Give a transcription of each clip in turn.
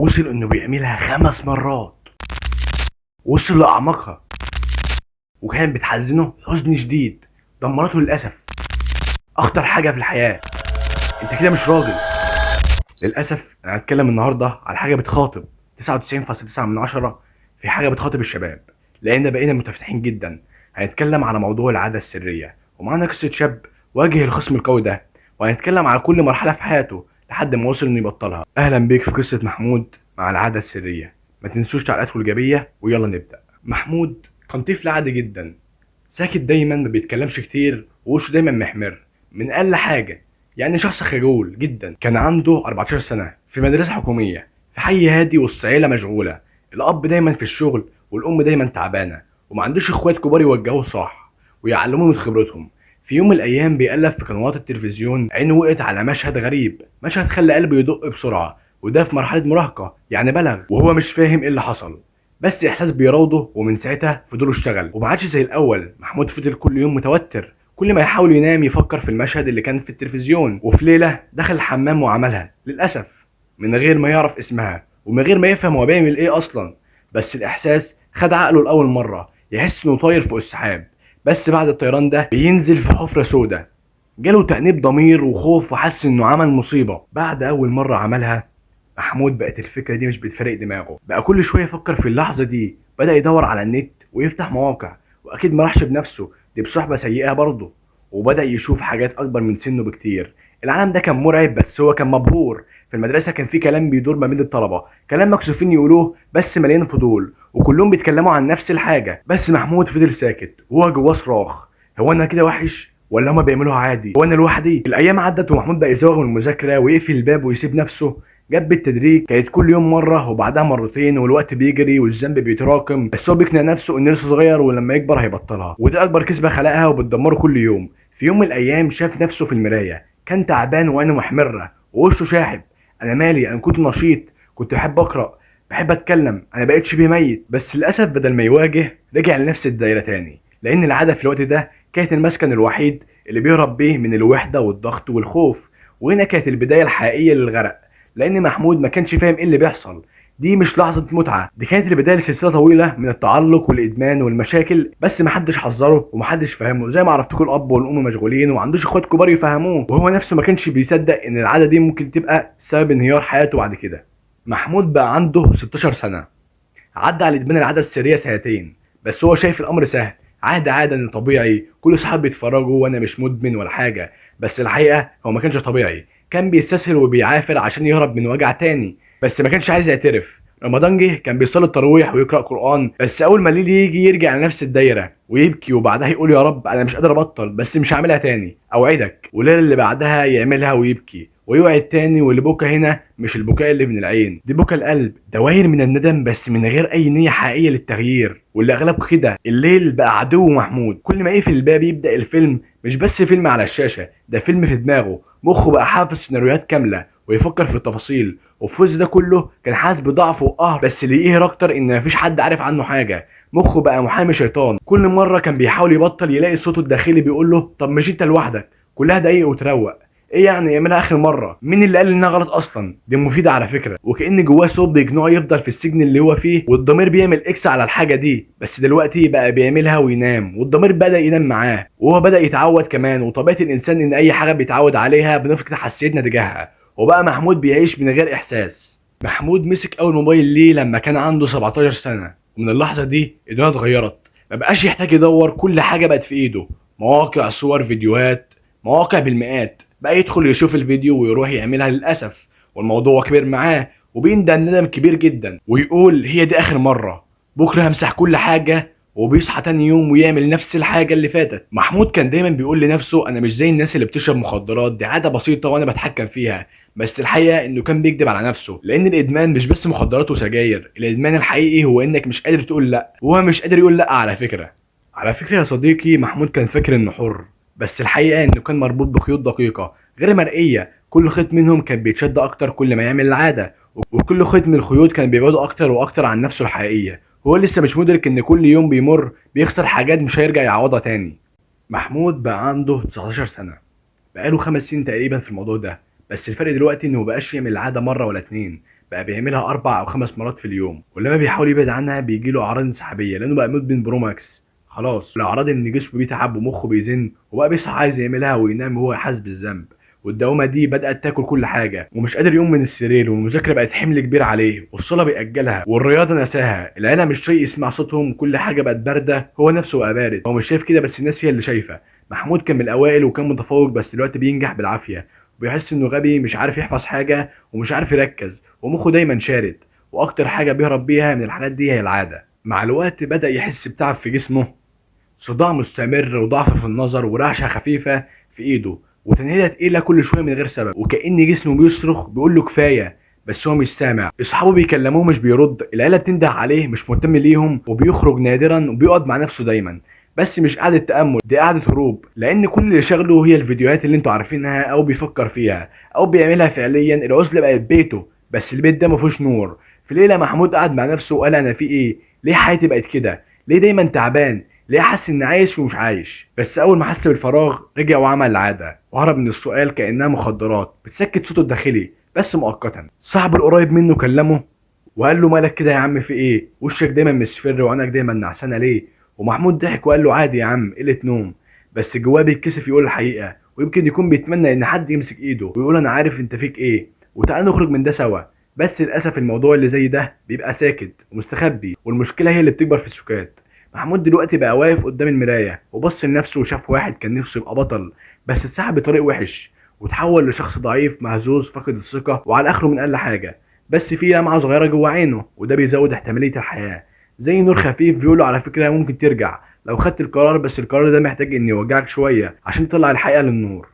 وصل انه بيعملها 5 مرات. وصل لاعماقها وكانت بتحزنه حزن شديد، دمرته للاسف. اخطر حاجه في الحياه. انت كده مش راجل. للاسف انا هتكلم النهارده على حاجه بتخاطب 99.9 في حاجه بتخاطب الشباب، لان بقينا متفتحين جدا. هنتكلم على موضوع العاده السريه، ومعانا قصه شاب واجه الخصم القوي ده، وهنتكلم على كل مرحله في حياته لحد ما وصل انه يبطلها. اهلا بيك في قصه محمود مع العاده السريه. ما تنسوش تعليقاتكم الايجابيه ويلا نبدا. محمود كان طفل عادي جدا، ساكت دايما، ما بيتكلمش كتير، ووشه دايما محمر من اقل حاجه. يعني شخص خجول جدا. كان عنده 14 سنه في مدرسه حكوميه في حي هادي وسط عيله مشغوله. الاب دايما في الشغل والام دايما تعبانه، وما عندوش اخوات كبار يوجهوه صح ويعلموه من خبرتهم. في يوم من الايام بيقلب في قنوات التلفزيون، عينه وقعت على مشهد غريب، مشهد خلى قلبه يدق بسرعه، وده في مرحله مراهقه يعني بلغ، وهو مش فاهم ايه اللي حصل، بس احساس بيراوده. ومن ساعتها فضوله اشتغل وما عادش زي الاول. محمود فضل كل يوم متوتر، كل ما يحاول ينام يفكر في المشهد اللي كان في التلفزيون. وفي ليله دخل الحمام وعملها للاسف من غير ما يعرف اسمها ومن غير ما يفهم هو بيعمل ايه اصلا. بس الاحساس خد عقله لاول مره، يحس انه طاير فوق السحاب. بس بعد الطيران ده بينزل في حفره سودة. جاله تأنيب ضمير وخوف وحس انه عمل مصيبه. بعد اول مره عملها محمود بقت الفكرة دي مش بتفارق دماغه، بقى كل شوية يفكر في اللحظة دي. بدأ يدور على النت ويفتح مواقع، وأكيد ما راحش بنفسه، دي بصحبة سيئة برضه. وبدأ يشوف حاجات أكبر من سنه بكتير. العالم ده كان مرعب بس هو كان مبهور. في المدرسة كان في كلام بيدور ما بين الطلبة، كلام مكسوفين يقولوه بس مليان فضول، وكلهم بيتكلموا عن نفس الحاجة. بس محمود فضل ساكت وهو جواه صراخ: هو أنا كده وحش ولا هما بيعملوها عادي؟ هو أنا لوحدي؟ الأيام عدت ومحمود بقى يزوغ من المذاكرة ويقفل الباب ويسيب نفسه. جت بالتدريج، كانت كل يوم مرة وبعدها مرتين، والوقت بيجري والذنب بيتراكم، بس هو بيقنع نفسه انه لسه صغير ولما يكبر هيبطلها، وده اكبر كذبة خلقها وبتدمره كل يوم. في يوم من الايام شاف نفسه في المراية، كان تعبان وعينه محمرة ووشه شاحب. انا مالي؟ انا كنت نشيط، كنت بحب اقرا، بحب اتكلم، انا بقيت شبه ميت. بس للاسف بدل ما يواجه رجع لنفس الدايرة تاني، لان العادة في الوقت ده كانت المسكن الوحيد اللي بيهرب بيه من الوحدة والضغط والخوف. وهنا كانت البداية الحقيقية للغرق، لان محمود ما كانش فاهم ايه اللي بيحصل. دي مش لحظه متعه، دي كانت البدايه لسلسله طويله من التعلق والادمان والمشاكل. بس محدش حذره ومحدش فهمه، زي ما عرفتكم الاب والام مشغولين وما عندوش اخوات كبار يفهموه، وهو نفسه ما كانش بيصدق ان العاده دي ممكن تبقى سبب انهيار حياته بعد كده. محمود بقى عنده 16 سنه، عدى على ادمان العاده السريه سنتين، بس هو شايف الامر سهل، عادي عادي، ان طبيعي، كل اصحابي بيتفرجوا وانا مش مدمن ولا حاجه. بس الحقيقه هو ما كانش طبيعي، كان بيستسهل وبيعافر عشان يهرب من وجع تاني، بس ما كانش عايز يعترف. رمضان جه، كان بيصلي التراويح ويقرا قران، بس اول ما الليل يجي يرجع لنفس الدايره ويبكي، وبعدها يقول يا رب انا مش قادر ابطل بس مش هعملها تاني، اوعدك. والليله اللي بعدها يعملها ويبكي ويوعد تاني، واللي بكى هنا مش البكاء اللي من العين، دي بكى القلب، دواير من الندم بس من غير اي نيه حقيقيه للتغيير. واللي اغلبه كده، الليل بقى عدو محمود. كل ما يقفل الباب يبدا الفيلم، مش بس فيلم على الشاشه، ده فيلم في دماغه. مخه بقى حافظ سيناريوهات كامله ويفكر في التفاصيل. وفي وسط ده كله كان حاسس بضعف وقهر، بس اللي يقهر اكتر ان مفيش حد عارف عنه حاجه. مخه بقى محامي شيطان، كل مره كان بيحاول يبطل يلاقي صوته الداخلي بيقول له طب مش انت لوحدك، كلها دقايق وتروق، ايه يعني يعملها اخر مره؟ مين اللي قال انها غلط اصلا؟ دي مفيده على فكره. وكأن جواه صوت بيقنعه يفضل في السجن اللي هو فيه، والضمير بيعمل اكس على الحاجه دي. بس دلوقتي بقى بيعملها وينام، والضمير بدأ ينام معاه، وهو بدأ يتعود كمان. وطبيعه الانسان ان اي حاجه بيتعود عليها بنفقد حساسيتنا تجاهها. وبقى محمود بيعيش من غير احساس. محمود مسك اول موبايل ليه لما كان عنده 17 سنه، ومن اللحظه دي الدنيا اتغيرت. ما بقاش يحتاج يدور، كل حاجه بقت في ايده، مواقع، صور، فيديوهات، مواقع بالمئات. بقى يدخل يشوف الفيديو ويروح يعملها للاسف، والموضوع كبر معاه وبيندم ندم كبير جدا، ويقول هي دي اخر مره، بكره همسح كل حاجه. وبيصحى تاني يوم ويعمل نفس الحاجه اللي فاتت. محمود كان دايما بيقول لنفسه انا مش زي الناس اللي بتشرب مخدرات، دي عاده بسيطه وانا بتحكم فيها. بس الحقيقه انه كان بيكذب على نفسه، لان الادمان مش بس مخدرات وسجاير، الادمان الحقيقي هو انك مش قادر تقول لا، وهو مش قادر يقول لا. على فكره يا صديقي، محمود كان فاكر انه حر، بس الحقيقه انه كان مربوط بخيوط دقيقه غير مرئيه. كل خيط منهم كان بيتشد اكتر كل ما يعمل العاده، وكل خيط من الخيوط كان بيبعده اكتر واكتر عن نفسه الحقيقيه. هو لسه مش مدرك ان كل يوم بيمر بيخسر حاجات مش هيرجع يعوضها تاني. محمود بقى عنده 19 سنه، بقاله 5 سنين تقريبا في الموضوع ده، بس الفرق دلوقتي انه مبقاش يعمل العاده مره ولا اتنين، بقى بيعملها 4 أو 5 مرات في اليوم، ولما بيحاول يبعد عنها بيجيله اعراض انسحابيه لانه بقى مدمن بروماكس. خلاص الاعراض ان جسمه بيتعب ومخه بيزن وبقى بيصحى عايز يعملها وينام وهو حاسس بالذنب. والدوامه دي بدات تاكل كل حاجه ومش قادر يقوم من السرير، والمذاكره بقت حمل كبير عليه، والصلاه بيأجلها، والرياضه نساها. العيله مش طايق يسمع صوتهم، كل حاجه بقت بارده، هو نفسه بقى بارد. هو مش شايف كده بس الناس هي اللي شايفه. محمود كان من الاوائل وكان متفوق، بس دلوقتي بينجح بالعافيه، وبيحس انه غبي مش عارف يحفظ حاجه ومش عارف يركز، ومخه دايما شارد. واكتر حاجه بيهرب بيها من الحاجات دي هي العاده. مع الوقت بدأ يحس بتعب في جسمه، صداع مستمر وضعف في النظر ورعشة خفيفة في ايده وتنهيدة تقيلة كل شوية من غير سبب، وكأن جسمه بيصرخ بيقول له كفاية، بس هو مش سامع. اصحابه بيكلموه مش بيرد، العيلة بتنده عليه مش مهتم ليهم، وبيخرج نادرا وبيقعد مع نفسه دايما. بس مش قعدة تأمل، دي قعدة هروب، لأن كل اللي شغله هي الفيديوهات اللي انتوا عارفينها أو بيفكر فيها أو بيعملها فعليا. العزلة بقت بيته، بس البيت ده مفيهوش نور. في ليلة محمود قعد مع نفسه وقال أنا في إيه؟ ليه حياتي بقت كده؟ ليه دايما تعبان؟ ليه حس اني عايش ومش عايش؟ بس اول ما حس بالفراغ رجع وعمل العاده وهرب من السؤال كانها مخدرات بتسكت صوته الداخلي بس مؤقتا. صاحبه القريب منه كلمه وقال له مالك كده يا عم، في ايه؟ وشك دايما مصفر وعينك دايما نعسانه ليه؟ ومحمود ضحك وقال له عادي يا عم، قله نوم. بس جواه بيتكسف يقول الحقيقه، ويمكن يكون بيتمنى ان حد يمسك ايده ويقول انا عارف انت فيك ايه وتعال نخرج من ده سوا. بس للاسف الموضوع اللي زي ده بيبقى ساكت ومستخبي، والمشكله هي اللي بتكبر في السكات. محمود دلوقتي بقى واقف قدام المراية وبص لنفسه وشاف واحد كان نفسه يبقى بطل بس اتسحب بطريق وحش وتحول لشخص ضعيف مهزوز فاقد الثقة وعلى اخره من اقل حاجة. بس في لمعة صغيرة جوه عينه وده بيزود احتمالية الحياة، زي نور خفيف بيقوله على فكرة ممكن ترجع لو خدت القرار، بس القرار ده محتاج ان يوجعك شوية عشان تطلع الحقيقة للنور.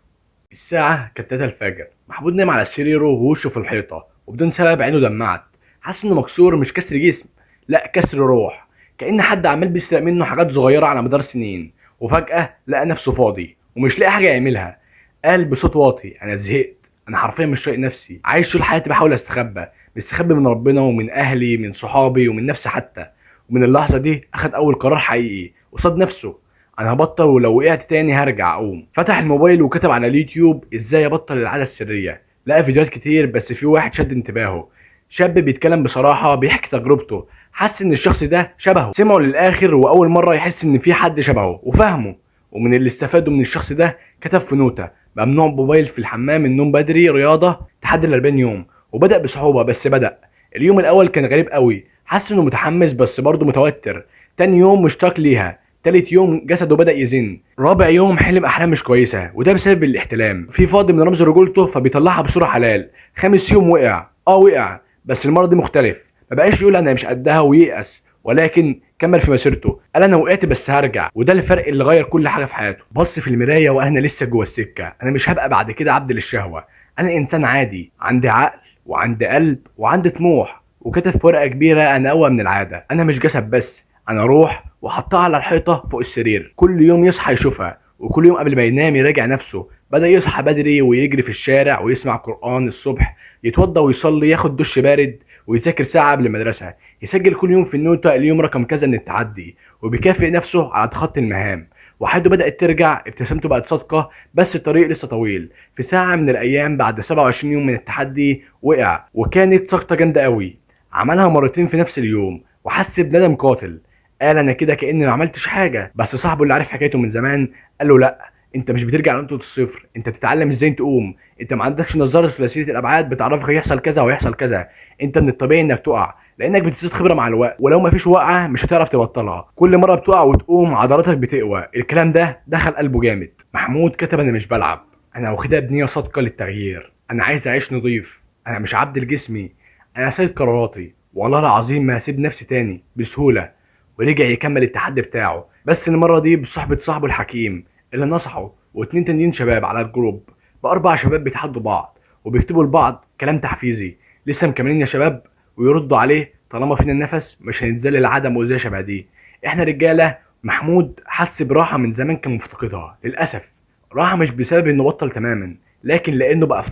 الساعة كانت 3 الفجر، محمود نام على سريره ووشه في الحيطة وبدون سبب عينه دمعت، حاسس انه مكسور مش كسر جسم، لا كسر روح، كأن حد عمال بيسرق منه حاجات صغيرة على مدار سنين وفجأة لقى نفسه فاضي ومش لاقي حاجة يعملها. قال بصوت واطي أنا زهقت، أنا حرفيا مش طايق نفسي، عايش طول حياتي بحاول أستخبى، مستخبي من ربنا ومن أهلي من صحابي ومن نفسي حتى. ومن اللحظة دي أخد أول قرار حقيقي قصاد نفسه، انا هبطل ولو وقعت تاني هرجع اقوم. فتح الموبايل وكتب على اليوتيوب ازاي ابطل العاده السريه. لقى فيديوهات كتير بس في واحد شد انتباهه، شاب بيتكلم بصراحه بيحكي تجربته، حس ان الشخص ده شبهه، سمعه للاخر واول مره يحس ان في حد شبهه وفهمه. ومن اللي استفادوا من الشخص ده كتب في نوتة ممنوع موبايل في الحمام، النوم بدري، رياضه، تحدي ال 40 يوم. وبدا بصعوبه بس بدا. اليوم الاول كان غريب قوي، حس انه متحمس بس برضه متوتر. تاني يوم مشتاق ليها، تالت يوم جسده بدأ يزن، رابع يوم حلم أحلام مش كويسة وده بسبب الاحتلام، في فاضي من رمز رجولته فبيطلعها بصورة حلال. خامس يوم وقع بس المرة دي مختلف، ما بقاش يقول أنا مش قدها وييأس، ولكن كمل في مسيرته، قال أنا وقعت بس هرجع، وده الفرق اللي غير كل حاجة في حياته. بص في المراية وقال أنا لسه جوه السكة، أنا مش هبقى بعد كده عبد للشهوة، أنا إنسان عادي عندي عقل وعندي قلب وعندي طموح. وكتب في ورقة كبيرة أنا أقوى من العادة، أنا مش جسد بس انا روح، وحطها على الحيطه فوق السرير. كل يوم يصحى يشوفها وكل يوم قبل ما ينام يراجع نفسه. بدا يصحى بدري ويجري في الشارع ويسمع قران الصبح، يتوضى ويصلي، ياخد دش بارد ويذاكر ساعه قبل المدرسه، يسجل كل يوم في النوتة اليوم رقم كذا من التعدي، وبيكافئ نفسه على تخطي المهام. وحياته بدات ترجع، ابتسامته بقت صادقه بس الطريق لسه طويل. في ساعه من الايام بعد 27 يوم من التحدي وقع، وكانت سقطه جامده قوي، عملها مرتين في نفس اليوم وحس بندم قاتل. قال انا كده كاني ما عملتش حاجه. بس صاحبه اللي عارف حكايته من زمان قال له لا، انت مش بترجع لنقطه الصفر، انت بتتعلم ازاي تقوم، انت ما عندكش نظاره ثلاثيه الابعاد بتعرفك هيحصل كذا وهيحصل كذا، انت من الطبيعي انك تقع لانك بتزيد خبره مع الوقت، ولو ما فيش وقعه مش هتعرف تبطلها، كل مره بتقع وتقوم عضلاتك بتقوى. الكلام ده دخل قلبه جامد. محمود كتب انا مش بلعب، انا واخدها بنيه صادقه للتغيير، انا عايز اعيش نظيف، انا مش عبد لجسمي، انا سيد قراراتي، والله العظيم ما هسيب نفسي تاني بسهوله. ورجع يكمل التحدي بتاعه، بس المره دي بصحبه صاحبه الحكيم اللي نصحه واتنين تانيين شباب على الجروب، باربع شباب بيتحدوا بعض وبيكتبوا لبعض كلام تحفيزي، لسه مكملين يا شباب، ويردوا عليه طالما فينا النفس مش هنتذلل لعدم مؤذيه شبه دي، احنا رجاله. محمود حس براحه من زمان كان مفتقدها للاسف، راحه مش بسبب انه بطل تماما، لكن لانه بقى في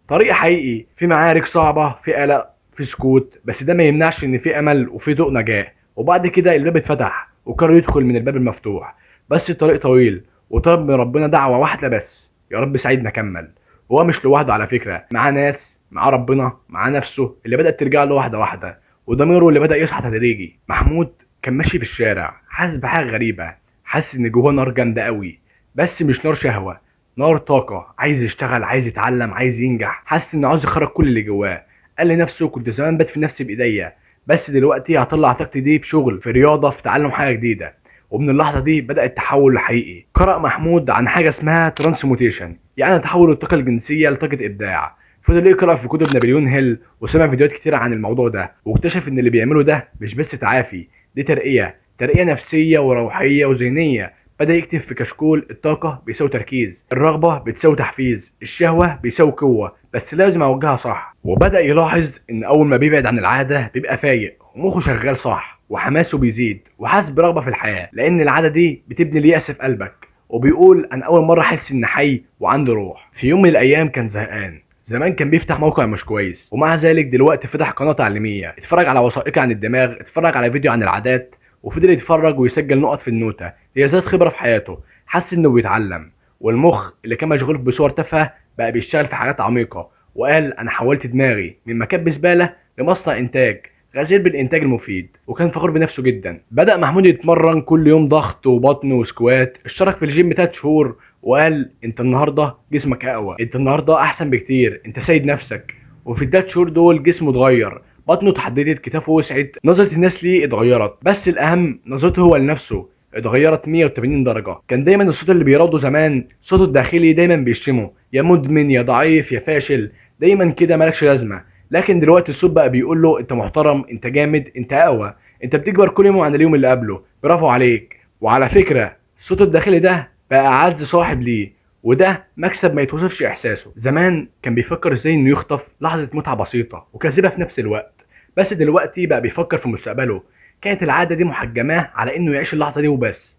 طريق حقيقي، في معارك صعبه، في قلق، في سكوت، بس ده ما يمنعش ان في امل وفي ضوء نجاه. وبعد كده الباب اتفتح وقرر يدخل من الباب المفتوح، بس الطريق طويل وطلب من ربنا دعوة واحدة بس، يا رب سعيدنا كمل. وهو مش لوحده على فكرة، معاه ناس مع ربنا، مع نفسه اللي بدأت ترجع له واحدة واحدة، وضميره اللي بدأ يصحى تدريجي. محمود كان ماشي في الشارع حاسس بحاجة غريبة، حاسس ان جواه نار جامدة قوي، بس مش نار شهوة، نار طاقة، عايز يشتغل، عايز يتعلم، عايز ينجح، حاسس انه عاوز يخرج كل اللي جواه. قال لنفسه كنت زمان بدفن نفسي بايديا، بس دلوقتي هطلع طاقتي دي في شغل، في رياضة، في تعلم حاجة جديدة. ومن اللحظة دي بدأ التحول الحقيقي. قرأ محمود عن حاجة اسمها ترانسموتيشن، يعني تحول الطاقة الجنسية لطاقة إبداع. فضل يقرأ في كتب نابليون هيل وسمع فيديوهات كتير عن الموضوع ده، واكتشف إن اللي بيعمله ده مش بس تعافي، دي ترقية، ترقية نفسية وروحية وذهنية. بدأ يكتب في كشكول الطاقة بيساوي تركيز، الرغبة بتساوي تحفيز، الشهوة بيساوي قوة، بس لازم أوجهها صح. وبدأ يلاحظ إن أول ما بيبعد عن العادة بيبقى فايق ومخه شغال صح وحماسه بيزيد وحاسس برغبة في الحياة، لأن العادة دي بتبني اليأس في قلبك. وبيقول أنا أول مرة أحس إن حي وعندي روح. في يوم من الأيام كان زهقان، زمان كان بيفتح موقع مش كويس، ومع ذلك دلوقتي فتح قناة تعليمية، اتفرج على وثائقي عن الدماغ، اتفرج على فيديو عن العادات، وفضل يتفرج ويسجل نقط في النوتة. هي زادت خبرة في حياته، حس انه بيتعلم، والمخ اللي كان مشغول بصور تافهة بقى بيشتغل في حاجات عميقة. وقال انا حولت دماغي من مكب زبالة لمصنع انتاج غزير بالانتاج المفيد، وكان فخور بنفسه جدا. بدأ محمود يتمرن كل يوم ضغط وبطن وسكوات، اشترك في الجيم 3 شهور، وقال انت النهارده جسمك اقوى، انت النهارده احسن بكتير، انت سيد نفسك. وفي التلات شهور دول جسمه اتغير، بطنه اتحددت، كتافه وسعت، نظرة الناس ليه اتغيرت، بس الأهم نظرته هو لنفسه اتغيرت 180 درجة. كان دايما الصوت اللي بيراوده زمان صوته الداخلي دايما بيشتمه، يا مدمن يا ضعيف يا فاشل، دايما كده مالكش لازمة. لكن دلوقتي الصوت بقى بيقول له انت محترم، انت جامد، انت اقوى، انت بتكبر كل يوم عن اليوم اللي قبله، برافو عليك. وعلى فكرة الصوت الداخلي ده بقى اعز صاحب ليه، وده مكسب ما يتوصفش احساسه. زمان كان بيفكر ازاي انه يخطف لحظه متعه بسيطه وكاذبه في نفس الوقت، بس دلوقتي بقى بيفكر في مستقبله. كانت العاده دي محجماه على انه يعيش اللحظه دي وبس،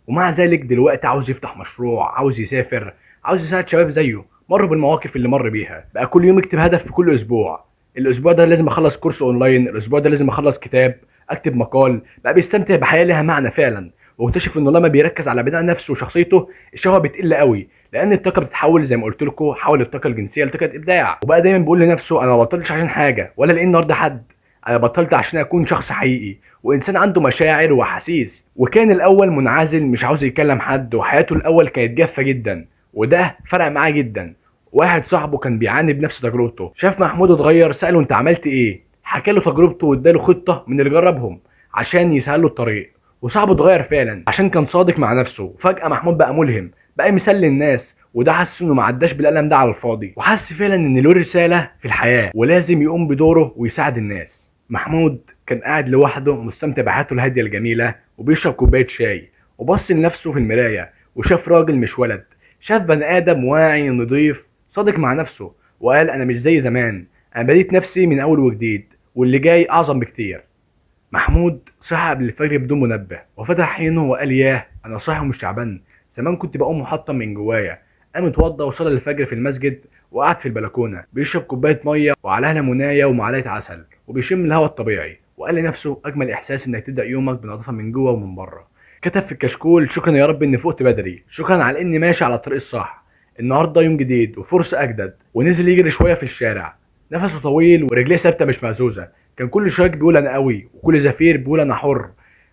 ومع ذلك دلوقتي عاوز يفتح مشروع، عاوز يسافر، عاوز يساعد شباب زيه مروا بالمواقف اللي مر بيها. بقى كل يوم يكتب هدف في كل اسبوع، الاسبوع ده لازم اخلص كورس اونلاين، الاسبوع ده لازم اخلص كتاب، اكتب مقال. بقى بيستمتع بحياه لها معنى فعلا، واكتشف انه لما بيركز على بناء نفسه وشخصيته الشهوه بتقل قوي، لان الطاقه بتتحول زي ما قلت لكم، حول الطاقه الجنسيه لطاقه ابداع. وبقى دايما بيقول لنفسه انا ما بطلتش عشان حاجه ولا لان ارضي حد، انا بطلت عشان اكون شخص حقيقي وانسان عنده مشاعر واحاسيس. وكان الاول منعزل مش عاوز يكلم حد، وحياته الاول كانت جافه جدا، وده فرق معاه جدا. واحد صاحبه كان بيعاني بنفس تجربته، شاف محمود اتغير، ساله انت عملت ايه، حكى له تجربته واداله خطه من اللي جربهم عشان يسهل له الطريق. وصاحبه اتغير فعلا عشان كان صادق مع نفسه. فجاه محمود بقى ملهم، بقى مثال للناس، وده حس انه ما عداش بالقلم ده على الفاضي، وحس فعلا ان له رساله في الحياه ولازم يقوم بدوره ويساعد الناس. محمود كان قاعد لوحده مستمتع بحياته الهاديه الجميله وبيشرب كوبايه شاي، وبص لنفسه في المرايه وشاف راجل مش ولد، شاف بني ادم واعي نضيف صادق مع نفسه. وقال انا مش زي زمان، انا بديت نفسي من اول وجديد، واللي جاي اعظم بكتير. محمود صحى قبل الفجر بدون منبه وفتح عينه وقال ياه انا صاحي ومش تعبان، زمان كنت بقوم محطم من جوايا. قام اتوضى وصلى الفجر في المسجد، وقعد في البلكونه بيشرب كوبايه ميه وعليها ليمونايه ومعلقه عسل وبيشم الهواء الطبيعي، وقال لنفسه اجمل احساس انك تبدا يومك بنظافه من جوه ومن بره. كتب في الكشكول شكرا يا رب اني فقت بدري، شكرا على اني ماشي على الطريق الصح، النهارده يوم جديد وفرصه اجدد. ونزل يجري شويه في الشارع، نفسه طويل ورجليه ثابته مش مهزوزه، كان كل شويه بيقول انا قوي وكل زفير بيقول انا حر.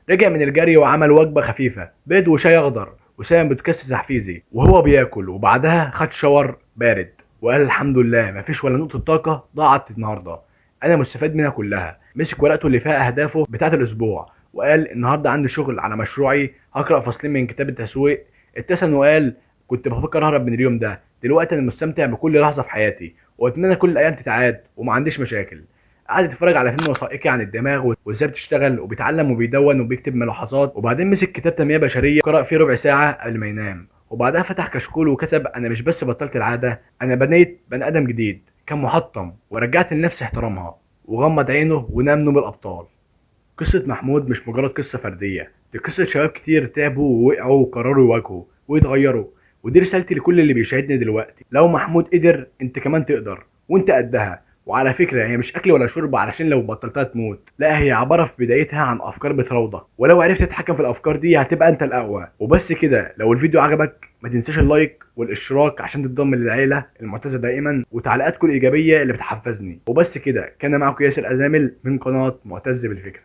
رجع من الجري وعمل وجبه خفيفه، بيض وشاي اخضر وسام بتكسس تحفيزي وهو بياكل، وبعدها خد شاور بارد وقال الحمد لله مفيش ولا نقطه طاقه ضاعت النهارده، انا مستفاد منها كلها. مسك ورقته اللي فيها اهدافه بتاعه الاسبوع وقال النهارده عندي شغل على مشروعي، هقرا فصلين من كتاب التسويق. ابتسم وقال كنت بفكر اهرب من اليوم ده، دلوقتي انا مستمتع بكل لحظه في حياتي واتمنى كل الايام تتعاد وما عنديش مشاكل. قعد يتفرج على فيلم وثائقي عن الدماغ وازاي بتشتغل، وبيتعلم وبيدون وبيكتب ملاحظات، وبعدين مسك كتاب تنميه بشريه قرأ فيه ربع ساعه قبل ما ينام، وبعدها فتح كشكول وكتب انا مش بس بطلت العاده، انا بنيت بني ادم جديد كان محطم ورجعت لنفسي احترامها. وغمض عينه ونام نوم الابطال. قصه محمود مش مجرد قصه فرديه، دي قصه شباب كتير تعبوا ووقعوا وقرروا يواجهوا ويتغيروا. ودي رسالتي لكل اللي بيشاهدني دلوقتي، لو محمود قدر انت كمان تقدر، وانت قدها. وعلى فكره هي مش اكل ولا شرب علشان لو بطلتها تموت، لا هي عباره في بدايتها عن افكار بتراودك، ولو عرفت تتحكم في الافكار دي هتبقى انت الاقوى. وبس كده، لو الفيديو عجبك ما تنساش اللايك والاشتراك عشان تتضم للعيله المعتزه دائما، وتعليقاتكم الايجابيه اللي بتحفزني. وبس كده، كان معكم ياسر ازامل من قناه معتز بالفكره.